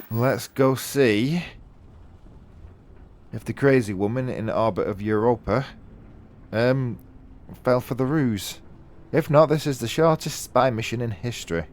Let's go see if the crazy woman in orbit of Europa fell for the ruse. If not, this is the shortest spy mission in history.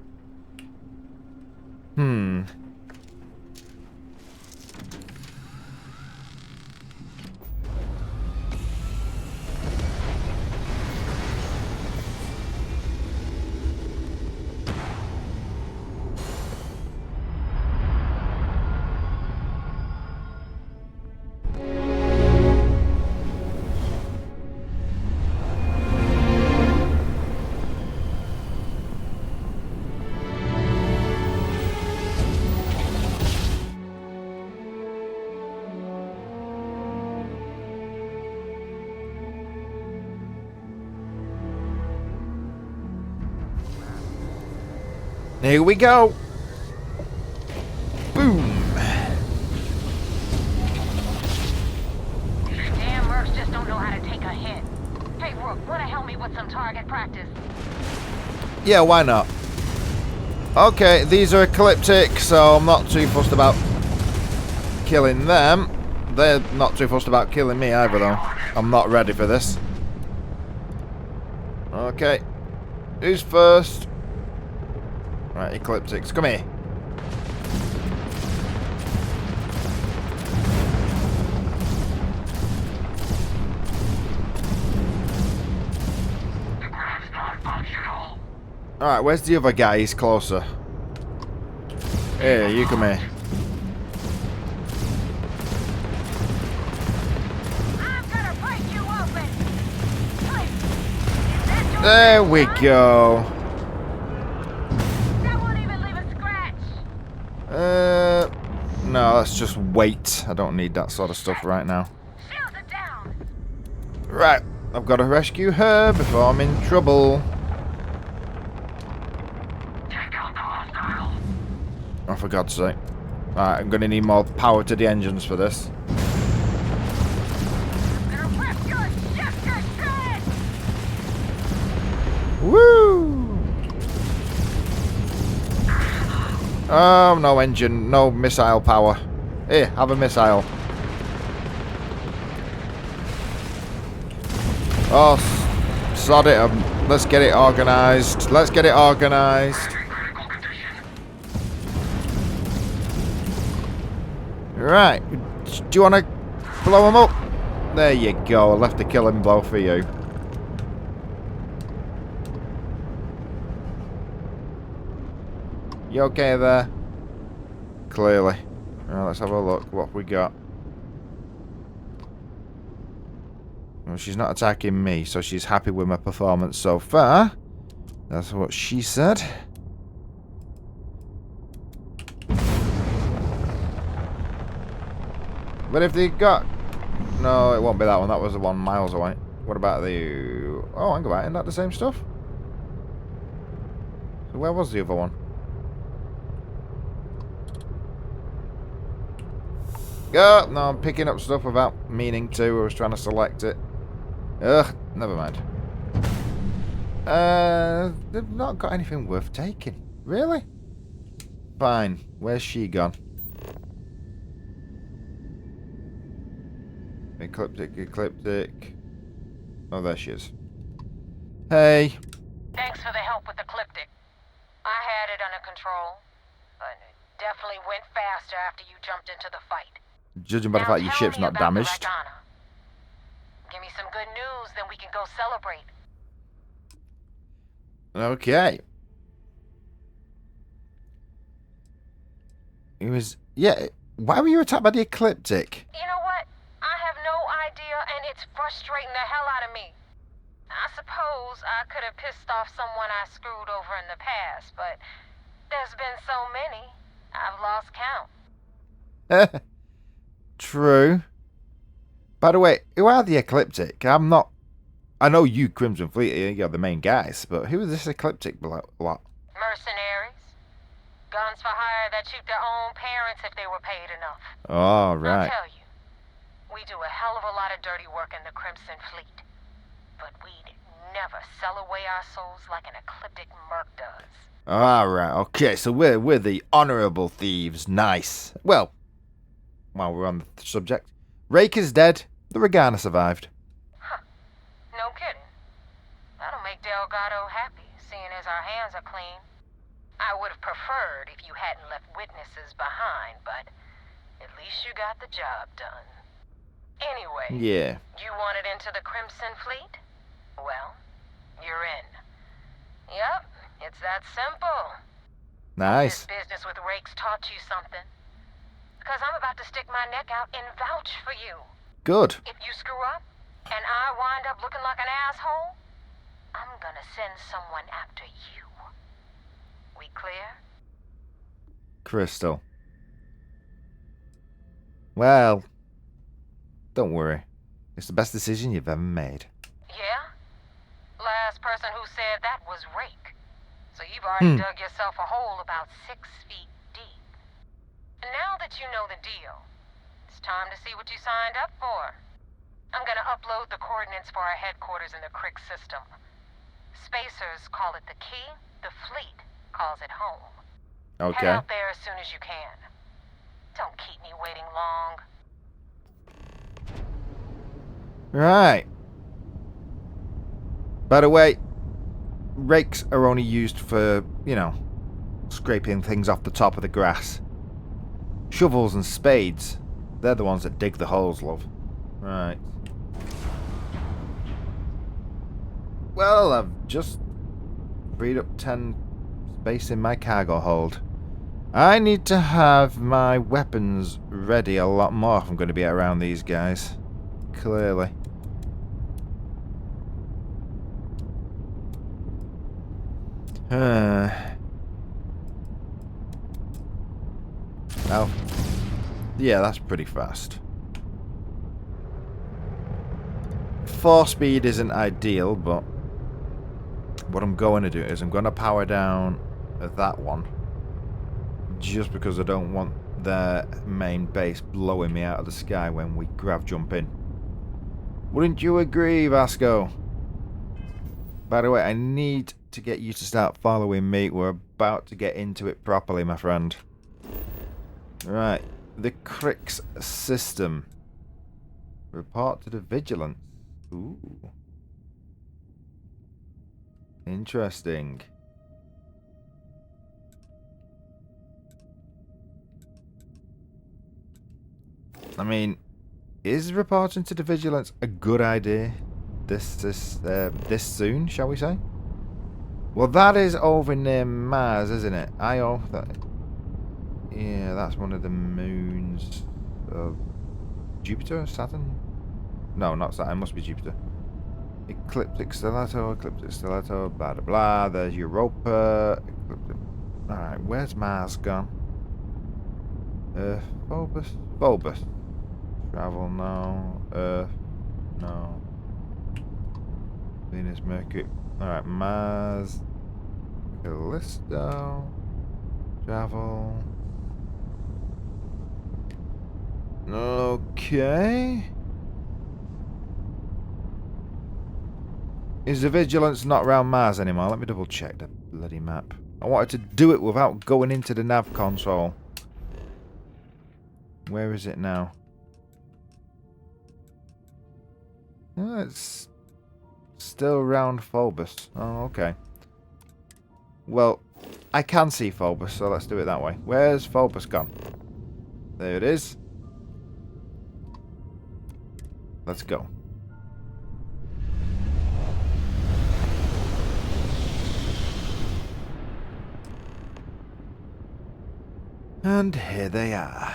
Here we go. Boom. Damn mercs just don't know how to take a hit. Hey, Rook, wanna help me with some target practice? Yeah, why not? Okay, these are ecliptic, so I'm not too fussed about killing them. They're not too fussed about killing me either, though. I'm not ready for this. Okay. Who's first? Right, ecliptics, come here. Alright, where's the other guy? He's closer. Here, you come here. I'm gonna break you open! There we go. That won't even leave a scratch! No, let's just wait. I don't need that sort of stuff right now. Shield it down! Right, I've got to rescue her before I'm in trouble. Oh, for God's sake. Alright, I'm going to need more power to the engines for this. I'm gonna rip your ship to shreds! Woo! Oh, no engine, no missile power. Here, have a missile. Oh, sod it. Let's get it organised. Let's get it organised. Right. Do you want to blow him up? There you go. I left the killing blow for you. You okay there? Clearly. Right, let's have a look what we got. Well, she's not attacking me, so she's happy with my performance so far. That's what she said. But if they got... No, it won't be that one. That was the one miles away. What about the... Oh, hang about. Isn't that the same stuff? So where was the other one? Oh, no, I'm picking up stuff without meaning to. I was trying to select it. Ugh, never mind. They've not got anything worth taking. Really? Fine. Where's she gone? Ecliptic, ecliptic. Oh, there she is. Hey. Thanks for the help with Ecliptic. I had it under control, but it definitely went faster after you jumped into the fight. Judging by the fact your ship's not damaged. Give me some good news, then we can go celebrate. Okay. It was... Yeah, why were you attacked by the ecliptic? You know what? I have no idea, and it's frustrating the hell out of me. I suppose I could have pissed off someone I screwed over in the past, but there's been so many, I've lost count. True. By the way, who are the ecliptic? I'm not... I know you, Crimson Fleet, you're the main guys, but who is this ecliptic lot? Mercenaries. Guns for hire that shoot their own parents if they were paid enough. Oh, right. I'll tell you, we do a hell of a lot of dirty work in the Crimson Fleet. But we'd never sell away our souls like an ecliptic merc does. Alright, okay, so we're the honourable thieves. Nice. Well, while we're on the subject, Rake is dead. The Regana survived. Huh. No kidding. That'll make Delgado happy, seeing as our hands are clean. I would have preferred if you hadn't left witnesses behind, but at least you got the job done. Anyway, Yeah. you wanted into the Crimson Fleet? Well, you're in. Yep, it's that simple. Nice. This business with Rake's taught you something. Because I'm about to stick my neck out and vouch for you. Good. If you screw up, and I wind up looking like an asshole, I'm gonna send someone after you. We clear? Crystal. Well, don't worry. It's the best decision you've ever made. Yeah? Last person who said that was Rake. So you've already dug yourself a hole about 6 feet deep. And now that you know the deal, it's time to see what you signed up for. I'm gonna upload the coordinates for our headquarters in the Crick system. Spacers call it the key, the fleet calls it home. Okay. Head out there as soon as you can. Don't keep me waiting long. Right. By the way, rakes are only used for, you know, scraping things off the top of the grass. Shovels and spades, they're the ones that dig the holes, love. Right. Well, I've just freed up 10 space in my cargo hold. I need to have my weapons ready a lot more if I'm going to be around these guys. Clearly. Oh. Yeah, that's pretty fast. 4 speed isn't ideal, but what I'm going to do is I'm going to power down that one. Just because I don't want their main base blowing me out of the sky when we grav jump in. Wouldn't you agree, Vasco? By the way, I need to get you to start following me. We're about to get into it properly, my friend. Right. The Crix system. Report to the Vigilance. Ooh. Interesting. I mean, is reporting to the Vigilance a good idea? This soon, shall we say? Well, that is over near Mars, isn't it? Io. Yeah, that's one of the moons of Jupiter, Saturn. No, not Saturn. Must be Jupiter. Ecliptic Stellato, blah blah blah. There's Europa. Alright, where's Mars gone? Phobos. Travel, no. Earth, no. Venus, Mercury. Alright, Mars. Callisto. Travel. Okay. Is the Vigilance not around Mars anymore? Let me double check the bloody map. I wanted to do it without going into the nav console. Where is it now? Oh, it's still around Phobos. Oh, okay. Well, I can see Phobos, so let's do it that way. Where's Phobos gone? There it is. Let's go. And here they are.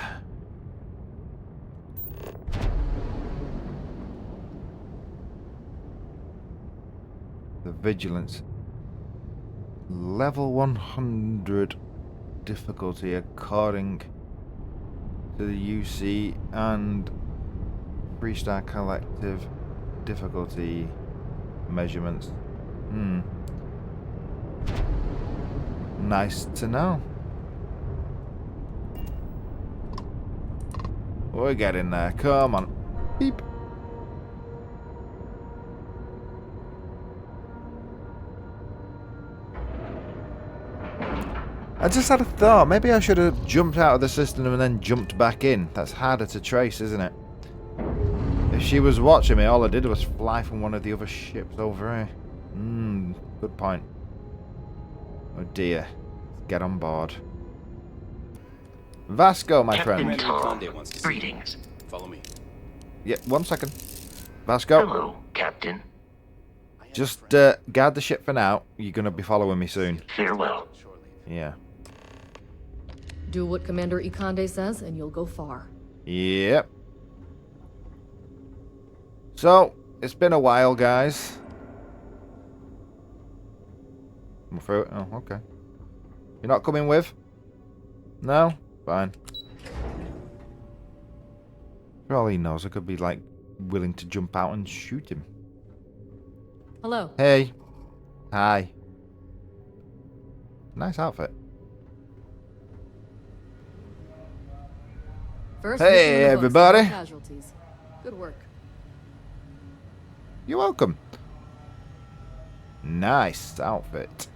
The Vigilance. Level 100 difficulty according to the UC and Freestar Collective difficulty measurements. Nice to know. We're getting there. Come on. Beep. I just had a thought. Maybe I should have jumped out of the system and then jumped back in. That's harder to trace, isn't it? If she was watching me, all I did was fly from one of the other ships over here. Good point. Oh dear. Get on board. Vasco, my friend. Greetings. Follow me. Yeah, 1 second. Vasco. Hello, Captain. Just guard the ship for now. You're going to be following me soon. Farewell. Yeah. Do what Commander Ikande says, and you'll go far. Yep. So, it's been a while, guys. I'm through it. Oh, okay. You're not coming with? No? Fine. For all he knows, I could be, like, willing to jump out and shoot him. Hello. Hey. Hi. Nice outfit. First Hey, everybody. Casualties. Good work. You're welcome. Nice outfit.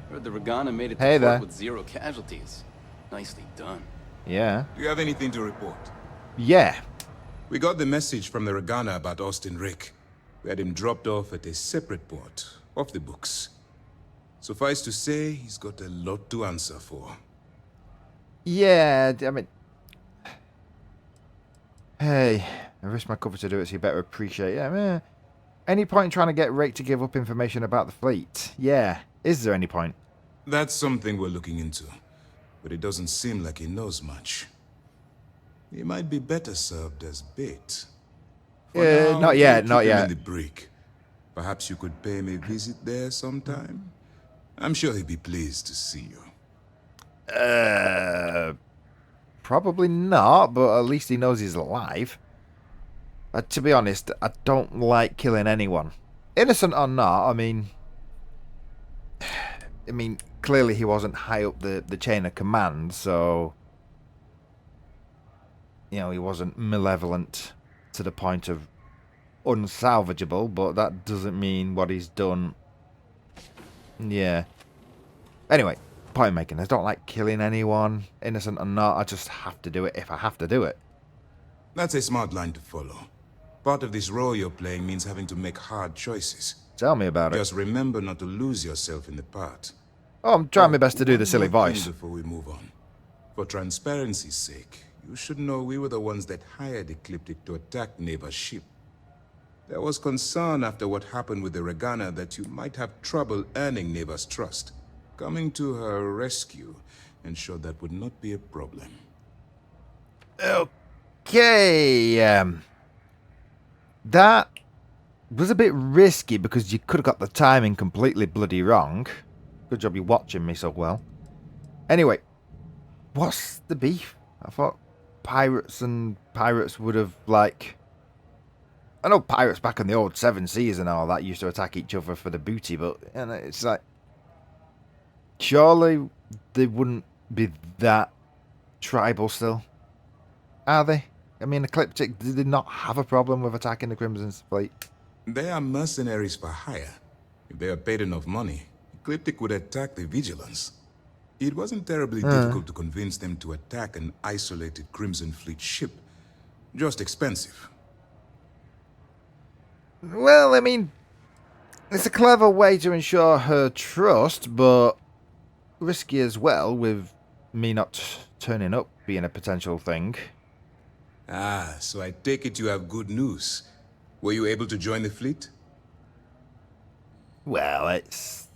Heard the Regana made it to Hey port there. with 0 casualties. Nicely done. Yeah. Do you have anything to report? Yeah. We got the message from the Regana about Austin Rick. We had him dropped off at a separate port, off the books. Suffice to say, he's got a lot to answer for. Yeah, I mean... Hey, I risked my cover to do it, so you better appreciate it. Yeah, any point in trying to get Rick to give up information about the fleet? Yeah. Is there any point? That's something we're looking into, but it doesn't seem like he knows much. He might be better served as bait. For now, not yet, we'll not keep him yet. in the brig. Perhaps you could pay him a visit there sometime? I'm sure he'd be pleased to see you. Probably not, but at least he knows he's alive. To be honest, I don't like killing anyone. Innocent or not, I mean, clearly he wasn't high up the chain of command, so... You know, he wasn't malevolent to the point of unsalvageable, but that doesn't mean what he's done... Yeah. Anyway, point making. I don't like killing anyone, innocent or not. I just have to do it if I have to do it. That's a smart line to follow. Part of this role you're playing means having to make hard choices. Tell me about it. Just remember not to lose yourself in the part. Oh, I'm trying my best to do the One silly more thing voice. Before we move on. For transparency's sake, you should know we were the ones that hired Ecliptic to attack Neva's ship. There was concern after what happened with the Regana that you might have trouble earning Neva's trust. Coming to her rescue ensured that would not be a problem. Okay, that was a bit risky because you could have got the timing completely bloody wrong. Good job you're watching me so well. Anyway, what's the beef? I thought pirates would have, like... I know pirates back in the old Seven Seas and all that used to attack each other for the booty, but you know, it's like... Surely they wouldn't be that tribal still. Are they? I mean, Ecliptic, did they not have a problem with attacking the Crimson's fleet? They are mercenaries for hire. If they are paid enough money, Ecliptic would attack the Vigilance. It wasn't terribly difficult to convince them to attack an isolated Crimson Fleet ship. Just expensive. Well, I mean, it's a clever way to ensure her trust, but risky as well with me not turning up being a potential thing. Ah, so I take it you have good news. Were you able to join the fleet? Well, it's...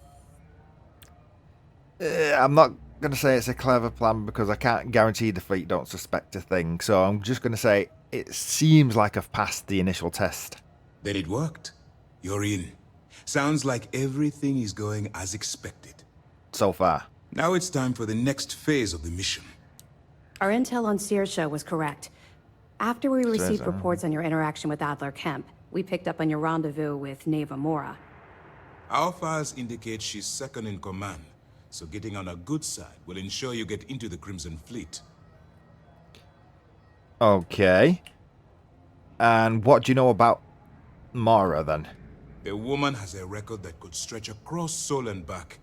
I'm not going to say it's a clever plan because I can't guarantee the fleet don't suspect a thing, so I'm just going to say it seems like I've passed the initial test. Then it worked. You're in. Sounds like everything is going as expected. So far. Now it's time for the next phase of the mission. Our intel on Searsha was correct. After we received reports on your interaction with Adler Kemp, we picked up on your rendezvous with Neva Mora. Our files indicate she's second in command, so getting on her good side will ensure you get into the Crimson Fleet. Okay. And what do you know about Mara then? The woman has a record that could stretch across Sol and back.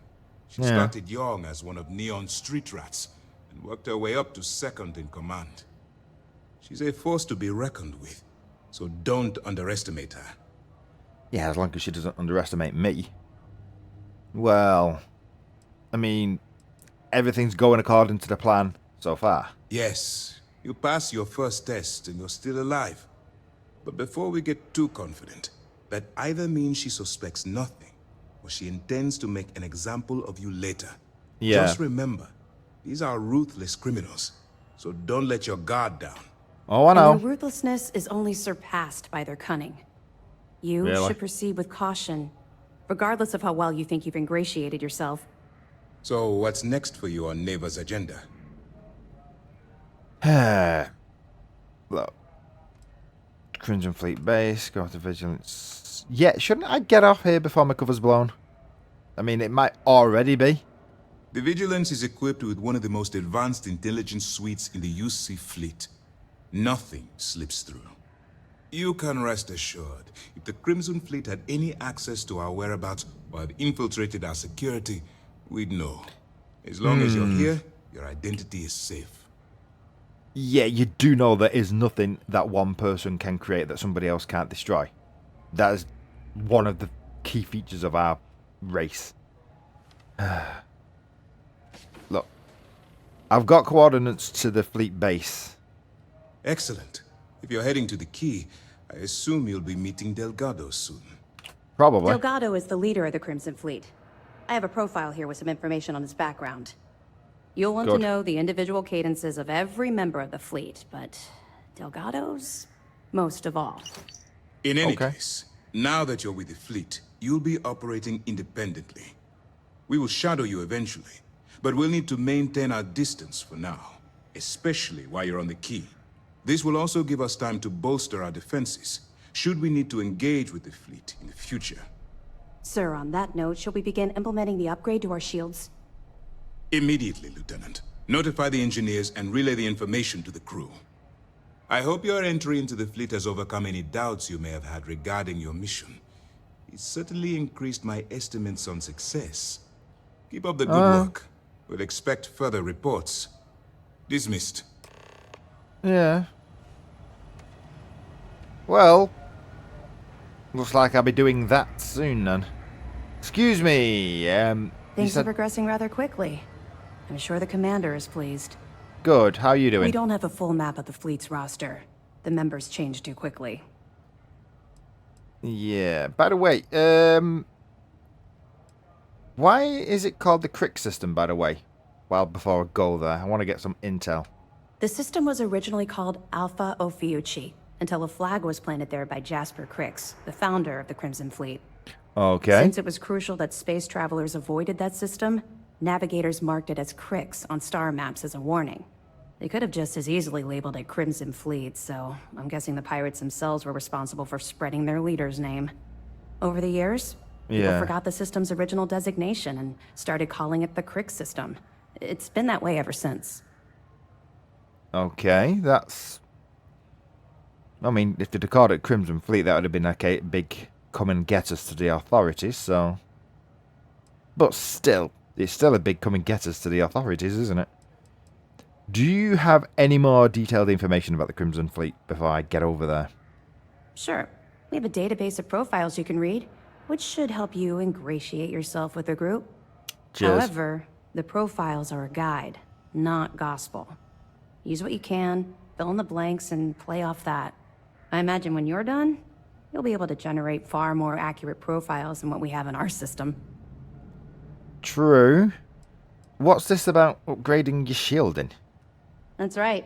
She started young as one of Neon's street rats and worked her way up to second in command. She's a force to be reckoned with, so don't underestimate her. Yeah, as long as she doesn't underestimate me. Well, I mean, everything's going according to the plan so far. Yes, you passed your first test and you're still alive. But before we get too confident, that either means she suspects nothing, or she intends to make an example of you later. Yeah. Just remember, these are ruthless criminals, so don't let your guard down. Oh, I know. And their ruthlessness is only surpassed by their cunning. You should proceed with caution, regardless of how well you think you've ingratiated yourself. So what's next for you on Neva's agenda? Look. Crimson Fleet base, go to vigilance. Yeah, shouldn't I get off here before my cover's blown? I mean, it might already be. The Vigilance is equipped with one of the most advanced intelligence suites in the UC fleet. Nothing slips through. You can rest assured, if the Crimson Fleet had any access to our whereabouts or had infiltrated our security, we'd know. As long as you're here, your identity is safe. Yeah, you do know there is nothing that one person can create that somebody else can't destroy. That is one of the key features of our race. Look, I've got coordinates to the fleet base. Excellent. If you're heading to the Key, I assume you'll be meeting Delgado soon. Probably. Delgado is the leader of the Crimson Fleet. I have a profile here with some information on his background. You'll want to know the individual cadences of every member of the fleet, but Delgado's most of all. In any case, now that you're with the fleet, you'll be operating independently. We will shadow you eventually, but we'll need to maintain our distance for now, especially while you're on the Key. This will also give us time to bolster our defenses, should we need to engage with the fleet in the future. Sir, on that note, shall we begin implementing the upgrade to our shields? Immediately, Lieutenant. Notify the engineers and relay the information to the crew. I hope your entry into the fleet has overcome any doubts you may have had regarding your mission. It certainly increased my estimates on success. Keep up the good work. We'll expect further reports. Dismissed. Yeah. Well, looks like I'll be doing that soon then. Excuse me, Things are progressing rather quickly. I'm sure the commander is pleased. Good, how are you doing? We don't have a full map of the fleet's roster. The members change too quickly. Yeah, by the way, why is it called the Crick system, by the way? Well, before I go there, I want to get some intel. The system was originally called Alpha Ophiuchi, until a flag was planted there by Jasper Crix, the founder of the Crimson Fleet. Okay. Since it was crucial that space travelers avoided that system, navigators marked it as Crix on star maps as a warning. They could have just as easily labeled it Crimson Fleet, so I'm guessing the pirates themselves were responsible for spreading their leader's name. Over the years, people forgot the system's original designation and started calling it the Crix system. It's been that way ever since. Okay, that's... I mean, if they'd called it Crimson Fleet, that would have been like a big come and get us to the authorities, so... But still, it's still a big come and get us to the authorities, isn't it? Do you have any more detailed information about the Crimson Fleet before I get over there? Sure. We have a database of profiles you can read, which should help you ingratiate yourself with the group. Cheers. However, the profiles are a guide, not gospel. Use what you can, fill in the blanks, and play off that. I imagine when you're done, you'll be able to generate far more accurate profiles than what we have in our system. True. What's this about upgrading your shielding? That's right.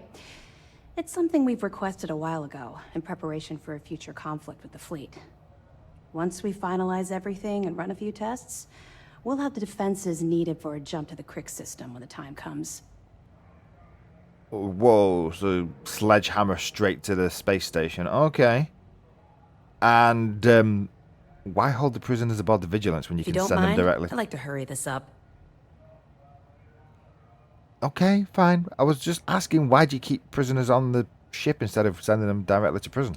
It's something we've requested a while ago, in preparation for a future conflict with the fleet. Once we finalize everything and run a few tests, we'll have the defenses needed for a jump to the Crick system when the time comes. Whoa, so sledgehammer straight to the space station. Okay. And why hold the prisoners aboard the Vigilance when you can send them directly? I'd like to hurry this up. Okay, fine. I was just asking, why do you keep prisoners on the ship instead of sending them directly to prison?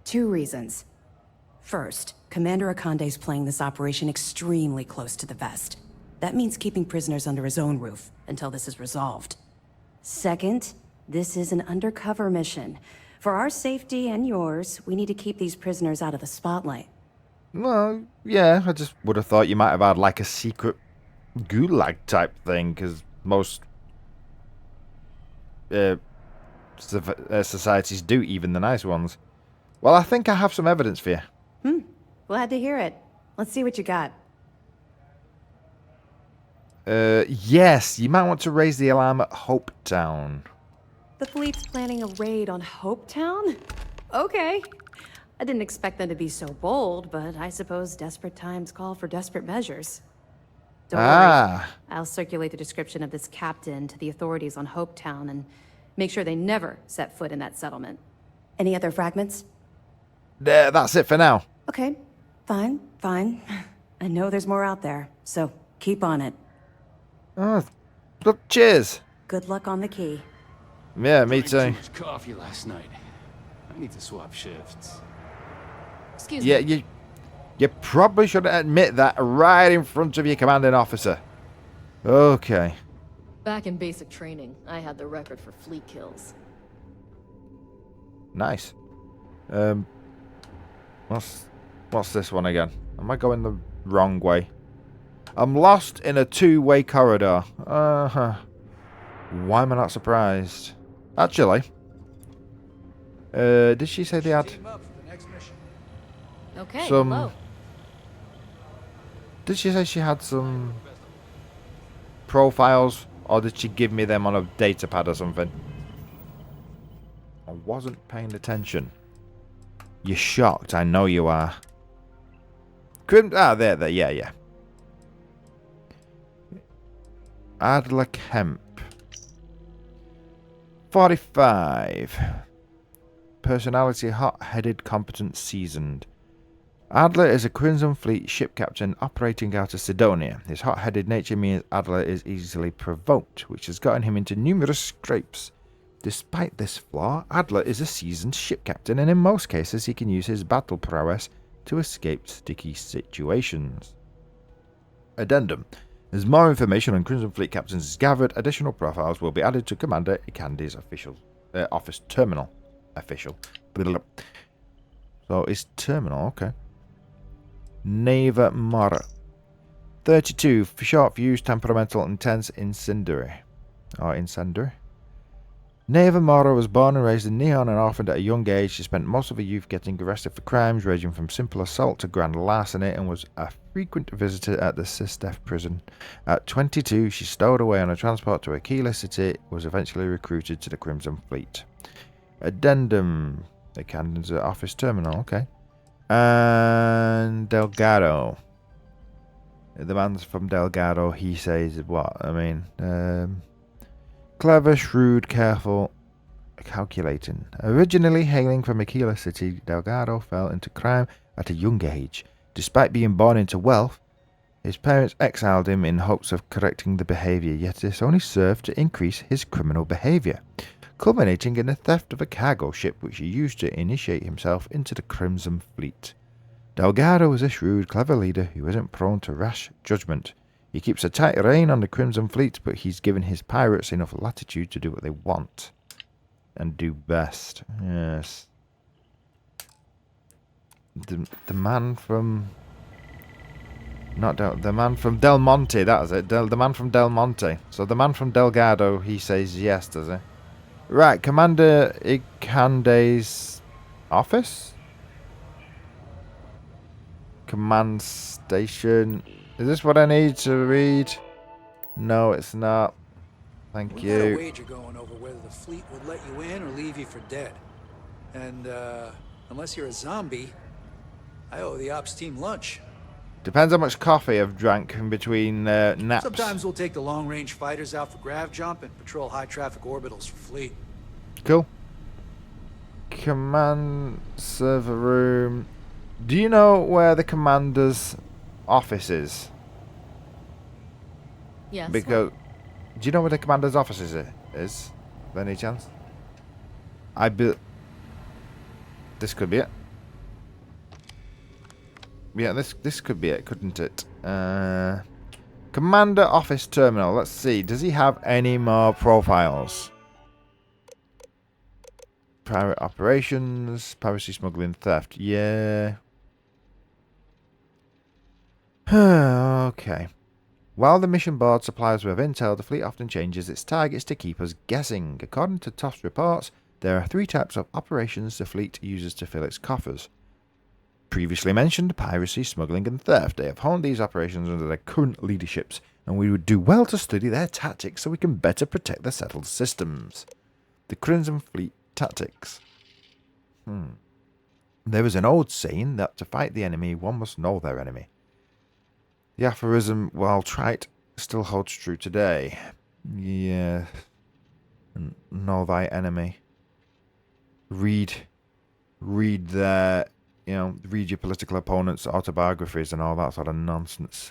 2 reasons. First, Commander Akande's playing this operation extremely close to the vest. That means keeping prisoners under his own roof until this is resolved. Second, this is an undercover mission. For our safety and yours, we need to keep these prisoners out of the spotlight. Well, yeah, I just would have thought you might have had like a secret gulag type thing, because most societies do, even the nice ones. Well, I think I have some evidence for you. Glad to hear it. Let's see what you got. Yes, you might want to raise the alarm at Hopetown. The fleet's planning a raid on Hopetown? Okay. I didn't expect them to be so bold, but I suppose desperate times call for desperate measures. Don't worry. I'll circulate the description of this captain to the authorities on Hopetown and make sure they never set foot in that settlement. Any other fragments? That's it for now. Okay. Fine. I know there's more out there, so keep on it. Oh, look, cheers. Good luck on the key. Yeah, me Drank too. too much coffee last night. I need to swap shifts. Excuse Yeah, me. you probably shouldn't admit that right in front of your commanding officer. Okay. Back in basic training, I had the record for fleet kills. Nice. What's this one again? Am I going the wrong way? I'm lost in a two-way corridor. Why am I not surprised? Actually, did she say they had Okay, some... hello. Did she say she had some profiles, or did she give me them on a data pad or something? I wasn't paying attention. You're shocked, I know you are. There, yeah. Adler Kemp. 45. Personality, hot-headed, competent, seasoned. Adler is a Crimson Fleet ship captain operating out of Sidonia. His hot-headed nature means Adler is easily provoked, which has gotten him into numerous scrapes. Despite this flaw, Adler is a seasoned ship captain, and in most cases he can use his battle prowess to escape sticky situations. Addendum. As more information on Crimson Fleet captains is gathered, additional profiles will be added to Commander Ikande's office terminal. Official. So it's terminal, okay. Neva Mora. 32. Short fuse, temperamental, intense, incendiary. Neva Mora was born and raised in Neon and orphaned at a young age. She spent most of her youth getting arrested for crimes ranging from simple assault to grand larceny and was a frequent visitor at the sTestFile prison. At 22, she stowed away on a transport to Aquila City, was eventually recruited to the Crimson Fleet. Addendum. The Camden's office terminal, okay. And Delgado. The man's from Delgado, he says what? I mean, clever, shrewd, careful, calculating. Originally hailing from Aquila City, Delgado fell into crime at a young age. Despite being born into wealth, his parents exiled him in hopes of correcting the behavior, yet this only served to increase his criminal behavior, culminating in the theft of a cargo ship which he used to initiate himself into the Crimson Fleet. Delgado is a shrewd, clever leader who isn't prone to rash judgment. He keeps a tight rein on the Crimson Fleet, but he's given his pirates enough latitude to do what they want and do best. Yes. The man from... the man from Del Monte, that is it. The man from Del Monte. So the man from Delgado, he says yes, does he? Right, Commander Ikande's office? Command station. Is this what I need to read? No, it's not. Thank you. We had a wager going over whether the fleet would let you in or leave you for dead. And, unless you're a zombie, I owe the ops team lunch. Depends how much coffee I've drank in between naps. Sometimes we'll take the long-range fighters out for grav jump and patrol high-traffic orbitals for fleet. Cool. Command server room. Do you know where the commander's office is? Yes. Because do you know where the commander's office is? By any chance? This could be it. Yeah, this could be it, couldn't it? Commander Office Terminal. Let's see. Does he have any more profiles? Private operations, piracy, smuggling, theft. Yeah. Okay. While the mission board supplies with intel, the fleet often changes its targets to keep us guessing. According to TOF's reports, there are 3 types of operations the fleet uses to fill its coffers. Previously mentioned, piracy, smuggling, and theft. They have honed these operations under their current leaderships, and we would do well to study their tactics so we can better protect the settled systems. The Crimson Fleet tactics. There is an old saying that to fight the enemy, one must know their enemy. The aphorism, while trite, still holds true today. Yeah. Know thy enemy. Read their, read your political opponents' autobiographies and all that sort of nonsense.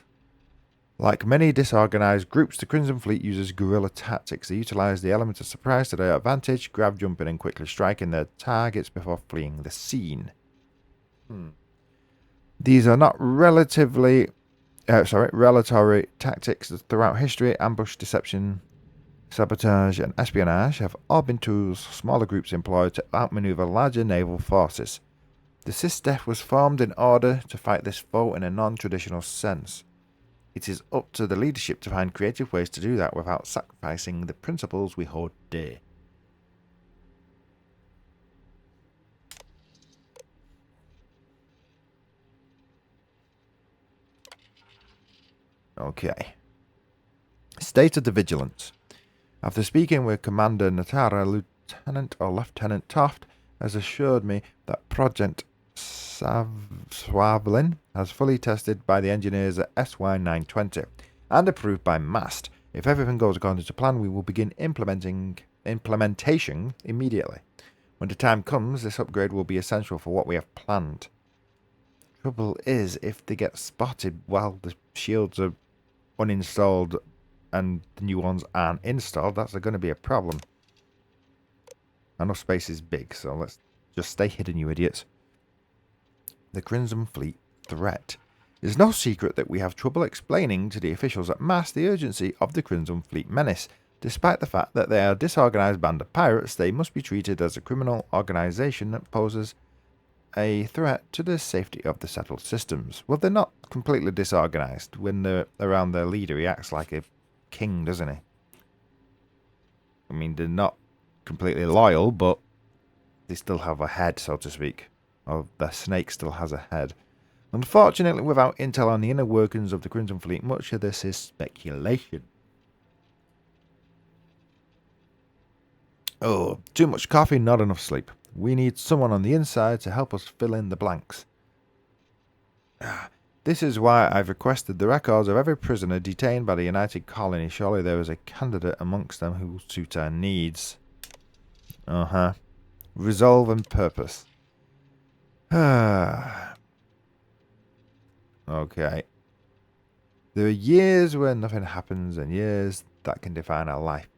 Like many disorganized groups, the Crimson Fleet uses guerrilla tactics. They utilize the element of surprise to their advantage, grab jumping and quickly striking their targets before fleeing the scene. These are not relatory tactics throughout history. Ambush, deception, sabotage, and espionage have all been tools smaller groups employ to outmaneuver larger naval forces. The sTestF was formed in order to fight this foe in a non-traditional sense. It is up to the leadership to find creative ways to do that without sacrificing the principles we hold dear. Okay. State of the Vigilance. After speaking with Commander Natara, Lieutenant or Lieutenant Toft has assured me that Project Swavelin has fully tested by the engineers at SY920 and approved by MAST. If everything goes according to plan, we will begin implementation immediately. When the time comes, this upgrade will be essential for what we have planned. Trouble is, if they get spotted while the shields are uninstalled and the new ones aren't installed, that's going to be a problem. I know space is big, so let's just stay hidden, you idiots. The Crimson Fleet threat. It is no secret that we have trouble explaining to the officials at MAST the urgency of the Crimson Fleet menace. Despite the fact that they are a disorganized band of pirates, they must be treated as a criminal organization that poses a threat to the safety of the settled systems. Well, they're not completely disorganized. When they're around their leader, he acts like a king, doesn't he? I mean, they're not completely loyal, but they still have a head, so to speak. Or the snake still has a head. Unfortunately, without intel on the inner workings of the Crimson Fleet, much of this is speculation. Oh, too much coffee, not enough sleep. We need someone on the inside to help us fill in the blanks. This is why I've requested the records of every prisoner detained by the United Colony. Surely there is a candidate amongst them who will suit our needs. Resolve and purpose. Okay. There are years where nothing happens and years that can define our life.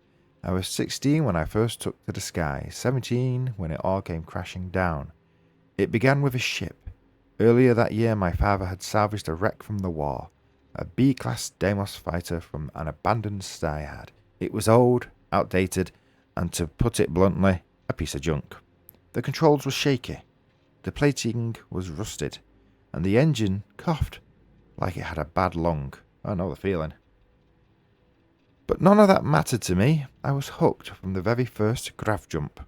I was 16 when I first took to the sky, 17 when it all came crashing down. It began with a ship. Earlier that year, my father had salvaged a wreck from the war, a B-class Deimos fighter from an abandoned skyyard. It was old, outdated, and to put it bluntly, a piece of junk. The controls were shaky, the plating was rusted, and the engine coughed like it had a bad lung. I know the feeling. But none of that mattered to me. I was hooked from the very first grav jump.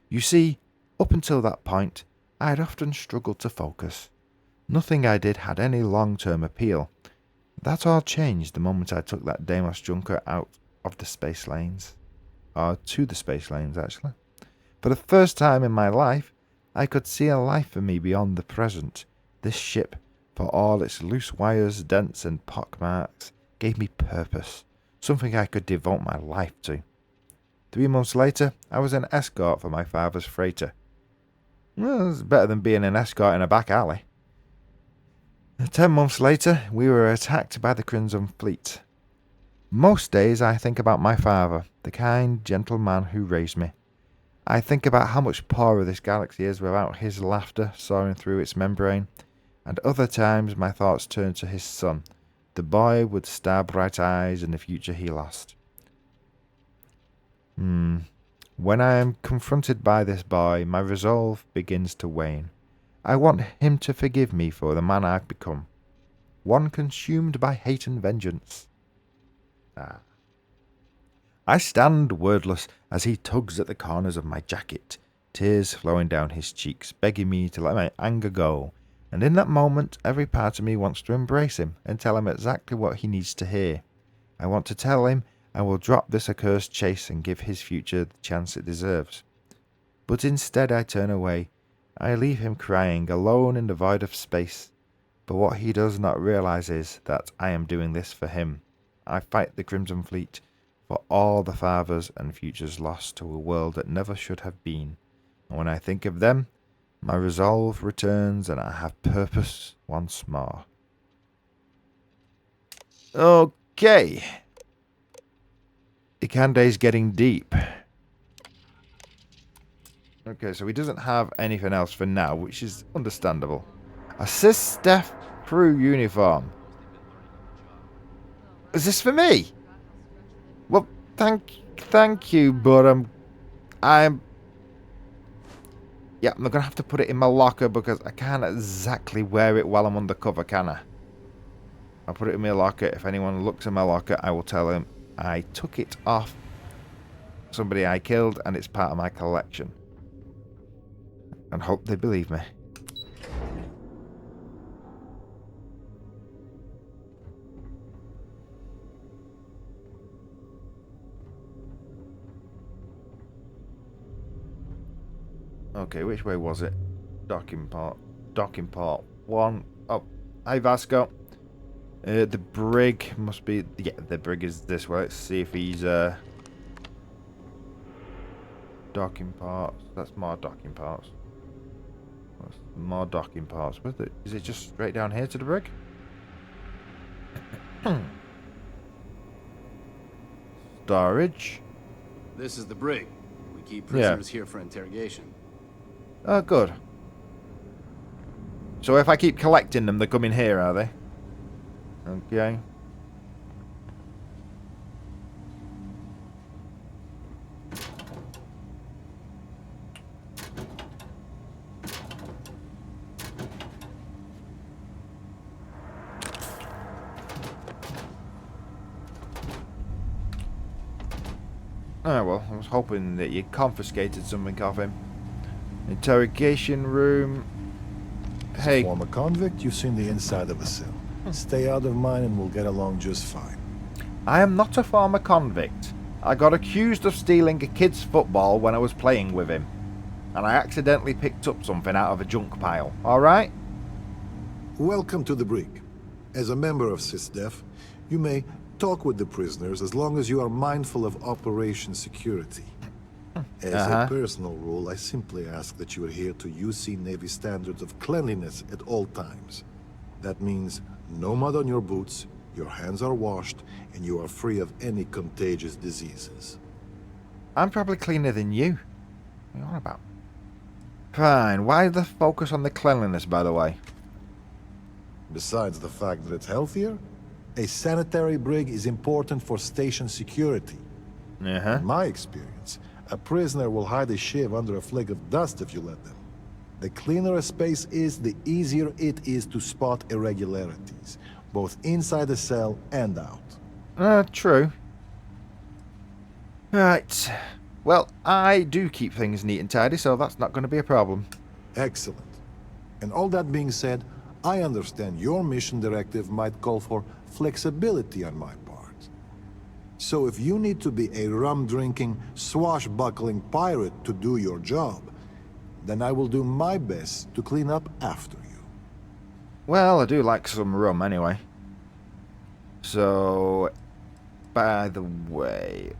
You see, up until that point, I had often struggled to focus. Nothing I did had any long-term appeal. That all changed the moment I took that Deimos junker out of the space lanes. Or to the space lanes, actually. For the first time in my life, I could see a life for me beyond the present. This ship, for all its loose wires, dents and pockmarks, gave me purpose. Something I could devote my life to. 3 months later, I was an escort for my father's freighter. Well, it's better than being an escort in a back alley. 10 months later, we were attacked by the Crimson Fleet. Most days I think about my father, the kind, gentle man who raised me. I think about how much poorer this galaxy is without his laughter soaring through its membrane, and other times my thoughts turn to his son, The boy would star bright eyes in the future he lost. When I am confronted by this boy, my resolve begins to wane. I want him to forgive me for the man I've become. One consumed by hate and vengeance. I stand wordless as he tugs at the corners of my jacket, tears flowing down his cheeks, begging me to let my anger go. And in that moment, every part of me wants to embrace him and tell him exactly what he needs to hear. I want to tell him I will drop this accursed chase and give his future the chance it deserves. But instead I turn away. I leave him crying, alone in the void of space. But what he does not realize is that I am doing this for him. I fight the Crimson Fleet for all the fathers and futures lost to a world that never should have been. And when I think of them, my resolve returns and I have purpose once more. Okay. Ikande's getting deep. Okay, so he doesn't have anything else for now, which is understandable. A SysDef crew uniform. Is this for me? Well, thank you, but yeah, I'm gonna have to put it in my locker because I can't exactly wear it while I'm undercover, can I? I'll put it in my locker. If anyone looks in my locker, I will tell him I took it off somebody I killed and it's part of my collection. And hope they believe me. Okay, which way was it? Docking port 1. Oh, hi Vasco. The brig must be... Yeah, the brig is this way. Let's see if he's... docking parts. That's more docking parts. That's more docking parts. Is it just straight down here to the brig? Storage. This is the brig. We keep prisoners here for interrogation. Oh, good. So if I keep collecting them, they come in here, are they? Okay. Oh well, I was hoping that you confiscated something off him. Interrogation room. Hey. As a former convict, you've seen the inside of a cell. Stay out of mine and we'll get along just fine. I am not a former convict. I got accused of stealing a kid's football when I was playing with him. And I accidentally picked up something out of a junk pile. Alright? Welcome to the brig. As a member of SysDef, you may talk with the prisoners as long as you are mindful of operation security. As a personal rule, I simply ask that you adhere to UC Navy standards of cleanliness at all times. That means no mud on your boots, your hands are washed, and you are free of any contagious diseases. I'm probably cleaner than you. What are you on about? Fine. Why the focus on the cleanliness, by the way? Besides the fact that it's healthier, a sanitary brig is important for station security. In my experience, a prisoner will hide a shiv under a flake of dust if you let them. The cleaner a space is, the easier it is to spot irregularities, both inside the cell and out. True. Right. Well, I do keep things neat and tidy, so that's not going to be a problem. Excellent. And all that being said, I understand your mission directive might call for flexibility on my part. So if you need to be a rum-drinking, swashbuckling pirate to do your job, then I will do my best to clean up after you. Well, I do like some rum anyway. So, by the way,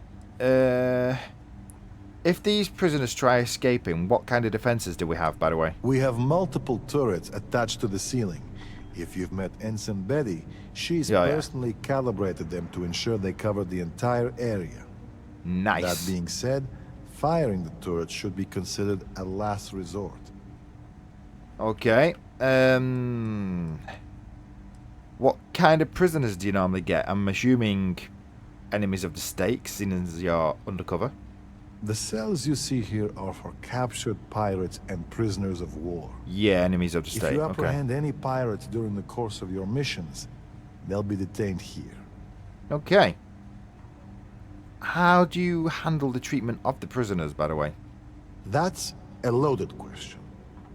if these prisoners try escaping, what kind of defenses do we have, by the way? We have multiple turrets attached to the ceiling. If you've met Ensign Betty, she's personally calibrated them to ensure they cover the entire area. Nice. That being said, firing the turrets should be considered a last resort. Okay. What kind of prisoners do you normally get? I'm assuming enemies of the stake, seeing as you're undercover. The cells you see here are for captured pirates and prisoners of war. Yeah, enemies of the If state. you Okay. apprehend any pirates during the course of your missions, they'll be detained here. Okay. How do you handle the treatment of the prisoners, by the way? That's a loaded question.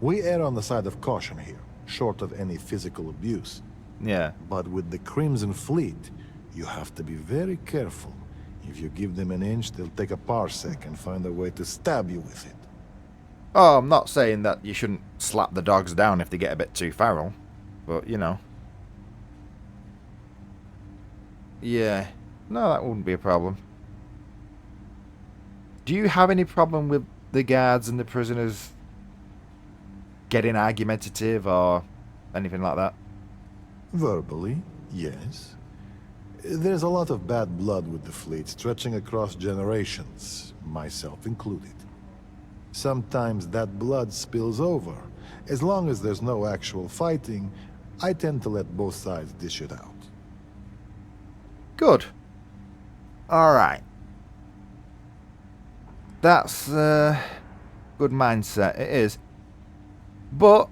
We err on the side of caution here, short of any physical abuse. Yeah. But with the Crimson Fleet, you have to be very careful. If you give them an inch, they'll take a parsec and find a way to stab you with it. Oh, I'm not saying that you shouldn't slap the dogs down if they get a bit too feral. But, you know. Yeah. No, that wouldn't be a problem. Do you have any problem with the guards and the prisoners getting argumentative or anything like that? Verbally, yes. There's a lot of bad blood with the fleet, stretching across generations, myself included. Sometimes that blood spills over. As long as there's no actual fighting, I tend to let both sides dish it out. Good. Alright. That's a good mindset, it is. But,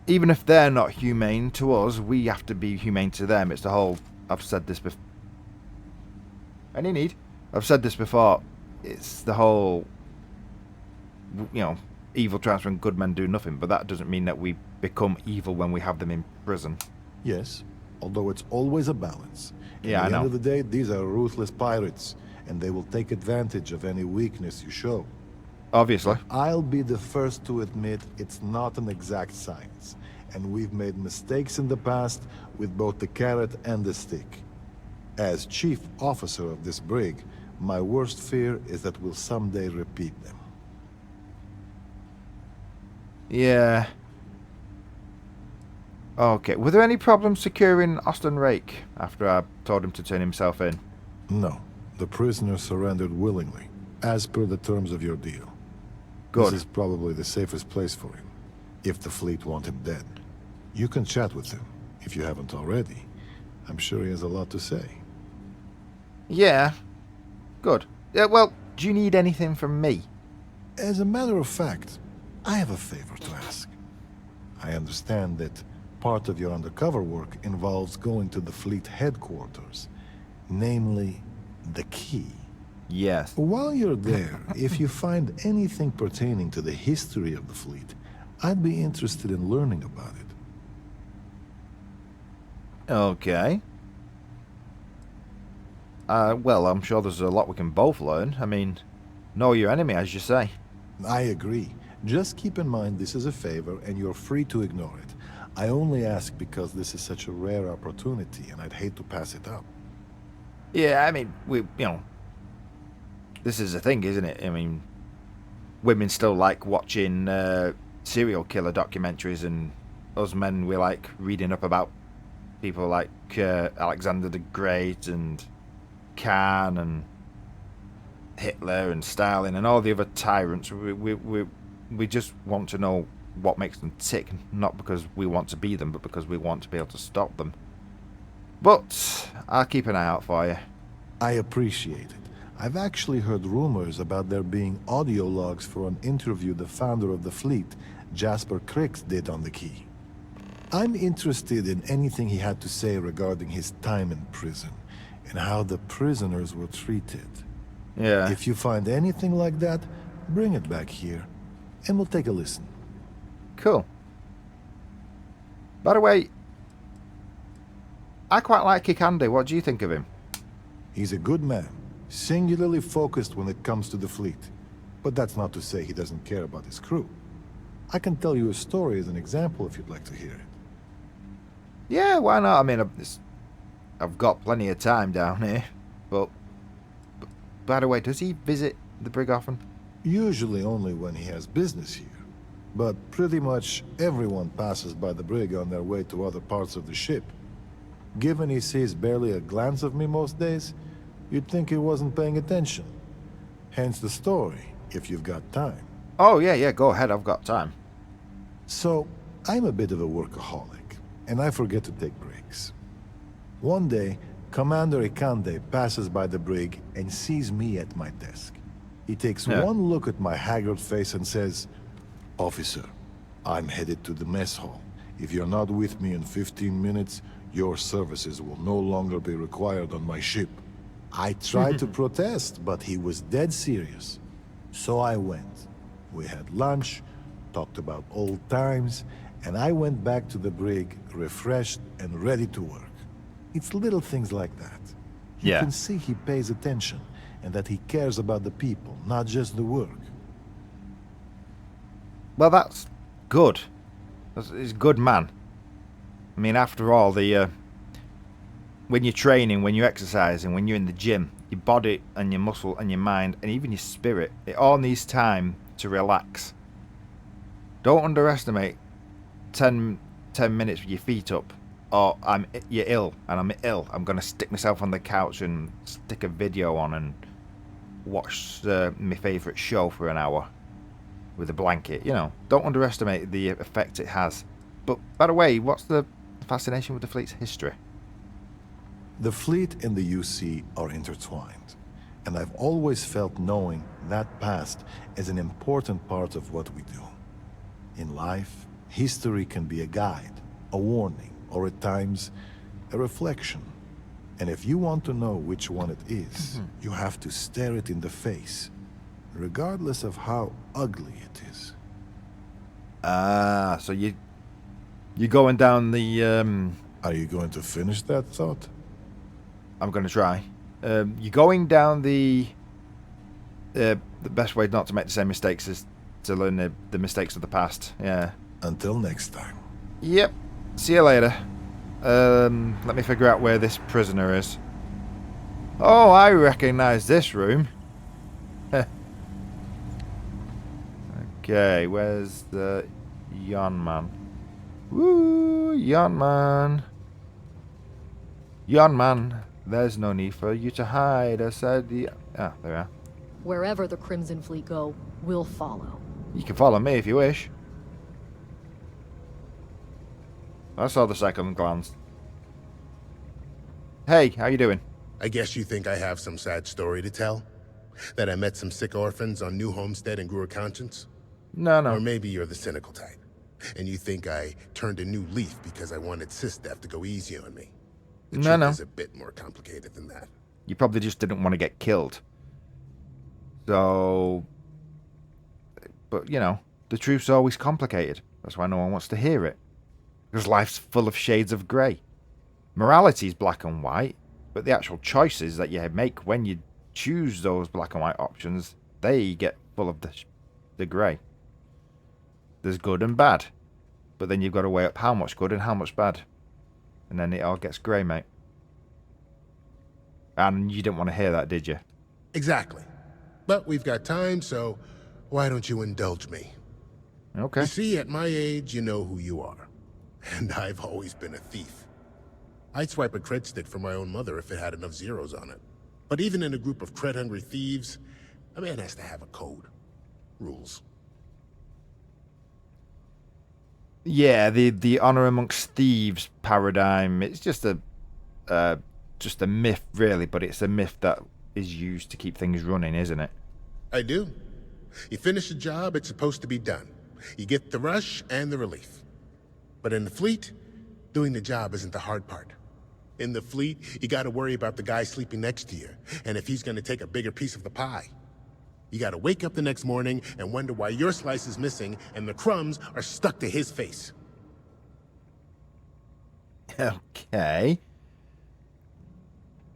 even if they're not humane to us, we have to be humane to them. It's the whole... I've said this before. Any need? I've said this before. It's the whole... You know, evil transfer and good men do nothing. But that doesn't mean that we become evil when we have them in prison. Yes, although it's always a balance. Yeah, I At the know. end of the day, these are ruthless pirates, and they will take advantage of any weakness you show. Obviously. I'll be the first to admit it's not an exact science, and we've made mistakes in the past with both the carrot and the stick. As chief officer of this brig, my worst fear is that we'll someday repeat them. Yeah. Okay. Were there any problems securing Austin Rake after I told him to turn himself in? No, the prisoner surrendered willingly, as per the terms of your deal. Good. This is probably the safest place for him, if the fleet want him dead. You can chat with him, if you haven't already. I'm sure he has a lot to say. Yeah. Good. Yeah, well, do you need anything from me? As a matter of fact, I have a favor to ask. I understand that part of your undercover work involves going to the fleet headquarters, namely the key. Yes. While you're there, if you find anything pertaining to the history of the fleet, I'd be interested in learning about it. Okay. Well, I'm sure there's a lot we can both learn. I mean, know your enemy, as you say. I agree. Just keep in mind this is a favor, and you're free to ignore it. I only ask because this is such a rare opportunity, and I'd hate to pass it up. Yeah, I mean, this is a thing, isn't it? I mean, women still like watching serial killer documentaries, and us men, we like reading up about people like Alexander the Great and Khan and Hitler and Stalin and all the other tyrants. We just want to know what makes them tick, not because we want to be them, but because we want to be able to stop them. But I'll keep an eye out for you. I appreciate it. I've actually heard rumors about there being audio logs for an interview the founder of the fleet, Jasper Crix, did on the key. I'm interested in anything he had to say regarding his time in prison and how the prisoners were treated. Yeah. If you find anything like that, bring it back here, and we'll take a listen. Cool. By the way, I quite like Kikande. What do you think of him? He's a good man, singularly focused when it comes to the fleet. But that's not to say he doesn't care about his crew. I can tell you a story as an example if you'd like to hear it. Yeah, why not? I mean, I've got plenty of time down here. But by the way, does he visit the brig often? Usually only when he has business here. But pretty much everyone passes by the brig on their way to other parts of the ship. Given he sees barely a glance of me most days, you'd think he wasn't paying attention. Hence the story, if you've got time. Oh, yeah, go ahead. I've got time. So, I'm a bit of a workaholic, and I forget to take breaks. One day, Commander Ikande passes by the brig and sees me at my desk. He takes one look at my haggard face and says, "Officer, I'm headed to the mess hall. If you're not with me in 15 minutes, your services will no longer be required on my ship." I tried to protest, but he was dead serious. So I went. We had lunch, talked about old times, and I went back to the brig, refreshed and ready to work. It's little things like that. You can see he pays attention, and that he cares about the people, not just the work. Well, that's good. He's a good man. I mean, after all, when you're training, when you're exercising, when you're in the gym, your body and your muscle and your mind and even your spirit, it all needs time to relax. Don't underestimate 10 minutes with your feet up. Or you're ill, and I'm ill. I'm going to stick myself on the couch and stick a video on and watch my favourite show for an hour with a blanket. You know, don't underestimate the effect it has. But, by the way, what's the fascination with the fleet's history? The fleet and the UC are intertwined, and I've always felt knowing that past as an important part of what we do. In life, history can be a guide, a warning, or at times, a reflection. And if you want to know which one it is, you have to stare it in the face, regardless of how ugly it is. So you're going down the... Are you going to finish that thought? I'm going to try. You're going down the best way not to make the same mistakes is to learn the mistakes of the past. Yeah. Until next time. Yep. See you later. Let me figure out where this prisoner is. Oh, I recognize this room. Okay, where's the Yon Man? Woo, Yon Man. Yon Man, there's no need for you to hide. I said the... Ah, there we are. Wherever the Crimson Fleet go, we'll follow. You can follow me if you wish. I saw the second glance. Hey, how you doing? I guess you think I have some sad story to tell? That I met some sick orphans on New Homestead and grew a conscience? No. Or maybe you're the cynical type, and you think I turned a new leaf because I wanted SysDef to go easy on me. The truth is a bit more complicated than that. You probably just didn't want to get killed. So... But, you know, the truth's always complicated. That's why no one wants to hear it. Because life's full of shades of grey. Morality's black and white, but the actual choices that you make when you choose those black and white options, they get full of the grey. There's good and bad, but then you've got to weigh up how much good and how much bad. And then it all gets grey, mate. And you didn't want to hear that, did you? Exactly. But we've got time, so why don't you indulge me? Okay. You see, at my age, you know who you are. And I've always been a thief. I'd swipe a cred stick for my own mother if it had enough zeros on it. But even in a group of cred-hungry thieves, a man has to have a code. Rules. Yeah, the honor amongst thieves paradigm, it's just a myth, really, but it's a myth that is used to keep things running, isn't it? I do. You finish a job, it's supposed to be done. You get the rush and the relief. But in the fleet, doing the job isn't the hard part. In the fleet, you gotta worry about the guy sleeping next to you, and if he's gonna take a bigger piece of the pie. You gotta wake up the next morning and wonder why your slice is missing and the crumbs are stuck to his face. Okay.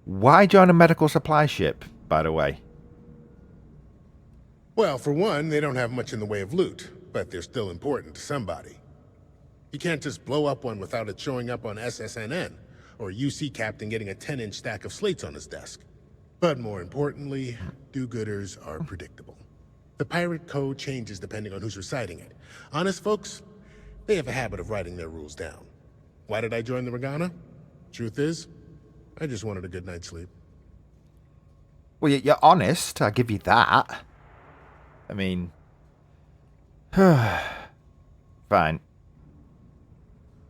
Why join a medical supply ship, by the way? Well, for one, they don't have much in the way of loot, but they're still important to somebody. You can't just blow up one without it showing up on SSNN, or a UC captain getting a 10-inch stack of slates on his desk. But more importantly, do-gooders are predictable. The pirate code changes depending on who's reciting it. Honest folks, they have a habit of writing their rules down. Why did I join the Regana? Truth is, I just wanted a good night's sleep. Well, you're honest, I'll give you that. I mean... Fine.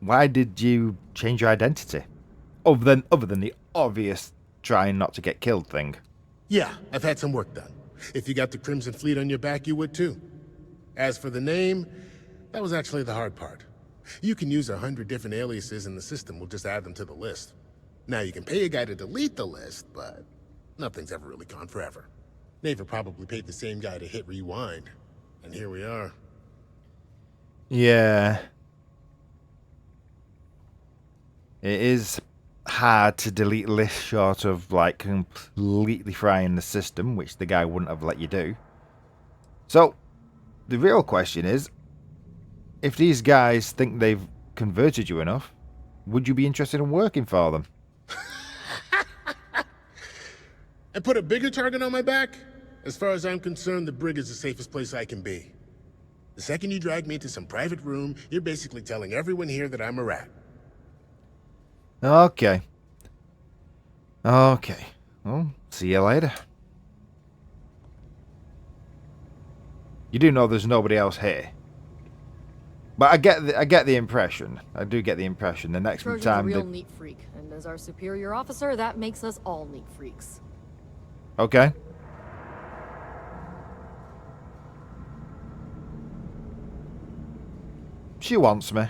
Why did you change your identity? Other than the obvious trying not to get killed thing. Yeah, I've had some work done. If you got the Crimson Fleet on your back, you would too. As for the name, that was actually the hard part. You can use 100 different aliases and the system will just add them to the list. Now you can pay a guy to delete the list, but nothing's ever really gone forever. Neva probably paid the same guy to hit rewind, and here we are. Yeah. It is hard to delete lists short of like completely frying the system, which the guy wouldn't have let you do. So, the real question is, if these guys think they've converted you enough, would you be interested in working for them? And put a bigger target on my back? As far as I'm concerned, the brig is the safest place I can be. The second you drag me into some private room, you're basically telling everyone here that I'm a rat. Okay. Okay. Well, see you later. You do know there's nobody else here. But I get the impression. I do get the impression the next Trojan's time a real neat freak, and as our superior officer, that makes us all neat freaks. Okay. She wants me.